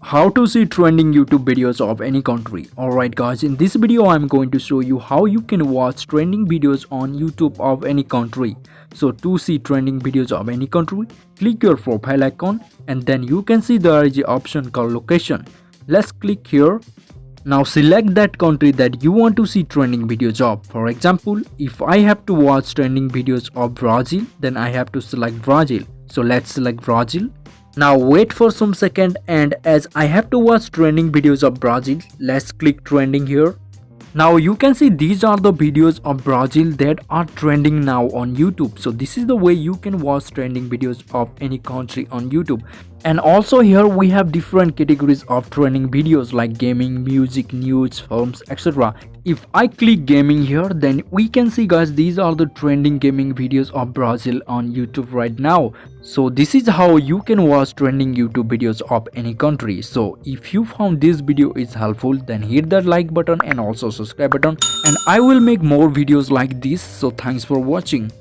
How to see trending YouTube videos of any country. Alright guys, in this video I'm going to show you how you can watch trending videos on YouTube of any country. So to see trending videos of any country, click your profile icon and then you can see there is an option called location. Let's click here. Now select that country that you want to see trending videos of. For example, if I have to watch trending videos of Brazil, then I have to select Brazil. So let's select Brazil. Now wait for some second, and as I have to watch trending videos of Brazil, let's click trending here. Now you can see these are the videos of Brazil that are trending now on YouTube. So this is the way you can watch trending videos of any country on YouTube. And also here we have different categories of trending videos like gaming, music, news, films, etc. If I click gaming here, then we can see guys, these are the trending gaming videos of Brazil on YouTube right now. So this is how you can watch trending YouTube videos of any country. So if you found this video is helpful, then hit that like button and also subscribe button, and I will make more videos like this. So thanks for watching.